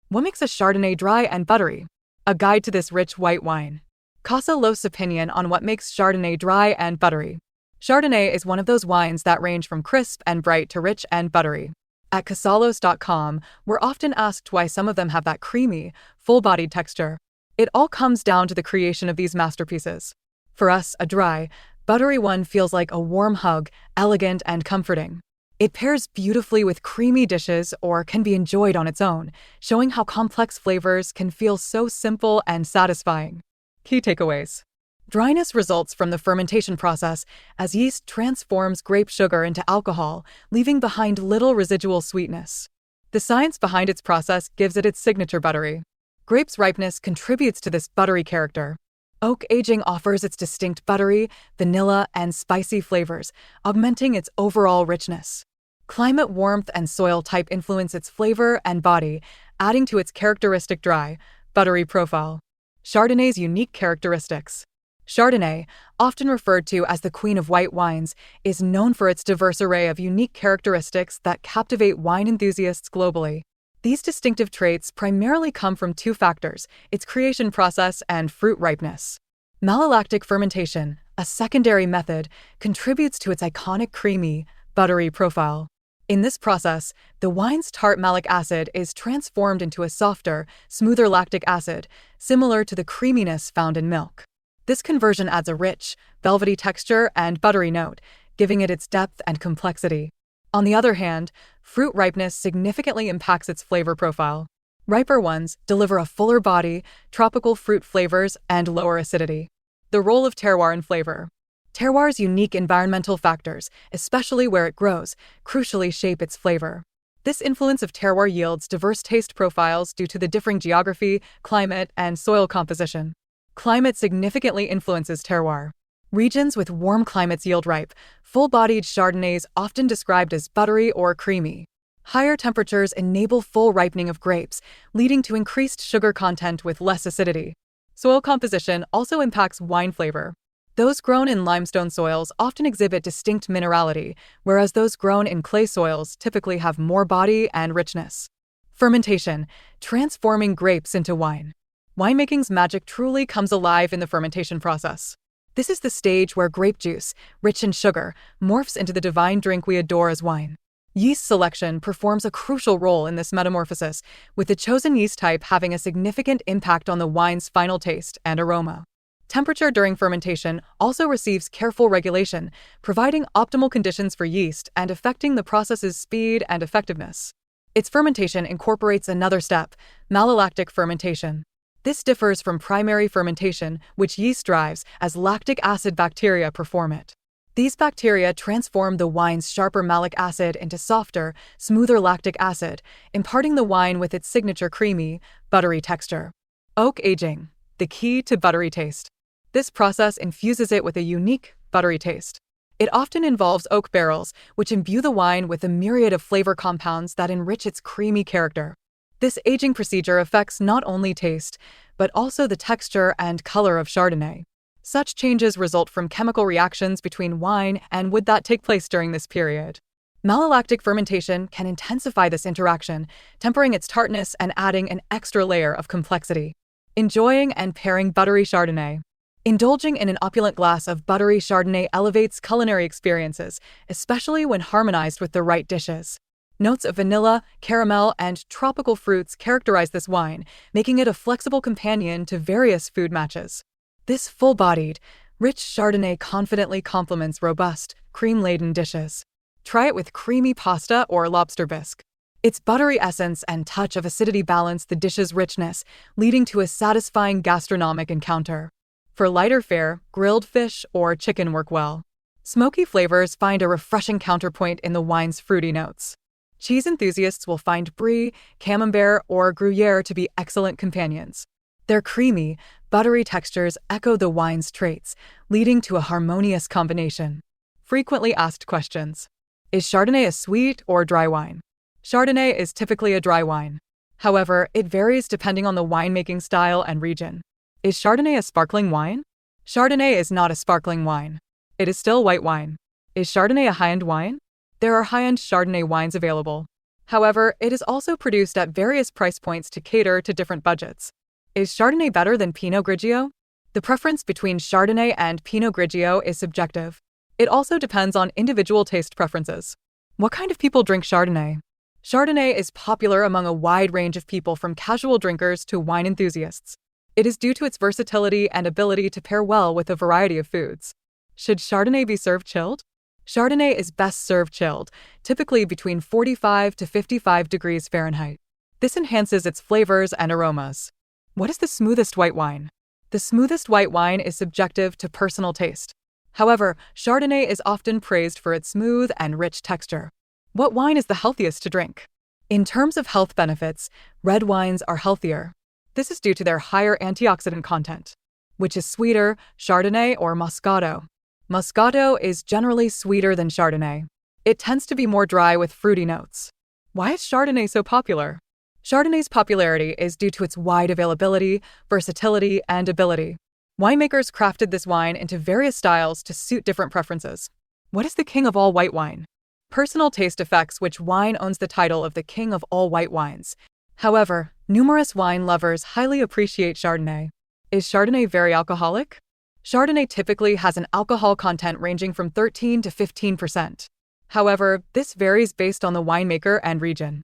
What makes a Chardonnay dry and buttery? A guide to this rich white wine. Casa Los's opinion on what makes Chardonnay dry and buttery. Chardonnay is one of those wines that range from crisp and bright to rich and buttery. At casalos.com, we're often asked why some of them have that creamy, full-bodied texture. It all comes down to the creation of these masterpieces. For us, a dry, buttery one feels like a warm hug, elegant and comforting. It pairs beautifully with creamy dishes or can be enjoyed on its own, showing how complex flavors can feel so simple and satisfying. Key takeaways. Dryness results from the fermentation process as yeast transforms grape sugar into alcohol, leaving behind little residual sweetness. The science behind its process gives it its signature buttery. Grape's ripeness contributes to this buttery character. Oak aging offers its distinct buttery, vanilla, and spicy flavors, augmenting its overall richness. Climate warmth and soil type influence its flavor and body, adding to its characteristic dry, buttery profile. Chardonnay's unique characteristics. Chardonnay, often referred to as the queen of white wines, is known for its diverse array of unique characteristics that captivate wine enthusiasts globally. These distinctive traits primarily come from two factors: its creation process and fruit ripeness. Malolactic fermentation, a secondary method, contributes to its iconic creamy, buttery profile. In this process, the wine's tart malic acid is transformed into a softer, smoother lactic acid, similar to the creaminess found in milk. This conversion adds a rich, velvety texture and buttery note, giving it its depth and complexity. On the other hand, fruit ripeness significantly impacts its flavor profile. Riper ones deliver a fuller body, tropical fruit flavors, and lower acidity. The role of terroir in flavor. Terroir's unique environmental factors, especially where it grows, crucially shape its flavor. This influence of terroir yields diverse taste profiles due to the differing geography, climate, and soil composition. Climate significantly influences terroir. Regions with warm climates yield ripe, full-bodied Chardonnays often described as buttery or creamy. Higher temperatures enable full ripening of grapes, leading to increased sugar content with less acidity. Soil composition also impacts wine flavor. Those grown in limestone soils often exhibit distinct minerality, whereas those grown in clay soils typically have more body and richness. Fermentation, transforming grapes into wine. Winemaking's magic truly comes alive in the fermentation process. This is the stage where grape juice, rich in sugar, morphs into the divine drink we adore as wine. Yeast selection performs a crucial role in this metamorphosis, with the chosen yeast type having a significant impact on the wine's final taste and aroma. Temperature during fermentation also receives careful regulation, providing optimal conditions for yeast and affecting the process's speed and effectiveness. Its fermentation incorporates another step, malolactic fermentation. This differs from primary fermentation, which yeast drives, as lactic acid bacteria perform it. These bacteria transform the wine's sharper malic acid into softer, smoother lactic acid, imparting the wine with its signature creamy, buttery texture. Oak aging, the key to buttery taste. This process infuses it with a unique, buttery taste. It often involves oak barrels, which imbue the wine with a myriad of flavor compounds that enrich its creamy character. This aging procedure affects not only taste, but also the texture and color of Chardonnay. Such changes result from chemical reactions between wine and wood that take place during this period. Malolactic fermentation can intensify this interaction, tempering its tartness and adding an extra layer of complexity. Enjoying and pairing buttery Chardonnay. Indulging in an opulent glass of buttery Chardonnay elevates culinary experiences, especially when harmonized with the right dishes. Notes of vanilla, caramel, and tropical fruits characterize this wine, making it a flexible companion to various food matches. This full-bodied, rich Chardonnay confidently complements robust, cream-laden dishes. Try it with creamy pasta or lobster bisque. Its buttery essence and touch of acidity balance the dish's richness, leading to a satisfying gastronomic encounter. For lighter fare, grilled fish or chicken work well. Smoky flavors find a refreshing counterpoint in the wine's fruity notes. Cheese enthusiasts will find brie, camembert, or gruyere to be excellent companions. Their creamy, buttery textures echo the wine's traits, leading to a harmonious combination. Frequently asked questions. Is Chardonnay a sweet or dry wine? Chardonnay is typically a dry wine. However, it varies depending on the winemaking style and region. Is Chardonnay a sparkling wine? Chardonnay is not a sparkling wine. It is still white wine. Is Chardonnay a high-end wine? There are high-end Chardonnay wines available. However, it is also produced at various price points to cater to different budgets. Is Chardonnay better than Pinot Grigio? The preference between Chardonnay and Pinot Grigio is subjective. It also depends on individual taste preferences. What kind of people drink Chardonnay? Chardonnay is popular among a wide range of people from casual drinkers to wine enthusiasts. It is due to its versatility and ability to pair well with a variety of foods. Should Chardonnay be served chilled? Chardonnay is best served chilled, typically between 45 to 55 degrees Fahrenheit. This enhances its flavors and aromas. What is the smoothest white wine? The smoothest white wine is subjective to personal taste. However, Chardonnay is often praised for its smooth and rich texture. What wine is the healthiest to drink? In terms of health benefits, red wines are healthier. This is due to their higher antioxidant content. Which is sweeter, Chardonnay or Moscato? Moscato is generally sweeter than Chardonnay. It tends to be more dry with fruity notes. Why is Chardonnay so popular? Chardonnay's popularity is due to its wide availability, versatility, and ability. Winemakers crafted this wine into various styles to suit different preferences. What is the king of all white wine? Personal taste affects which wine owns the title of the king of all white wines. However, numerous wine lovers highly appreciate Chardonnay. Is Chardonnay very alcoholic? Chardonnay typically has an alcohol content ranging from 13 to 15%. However, this varies based on the winemaker and region.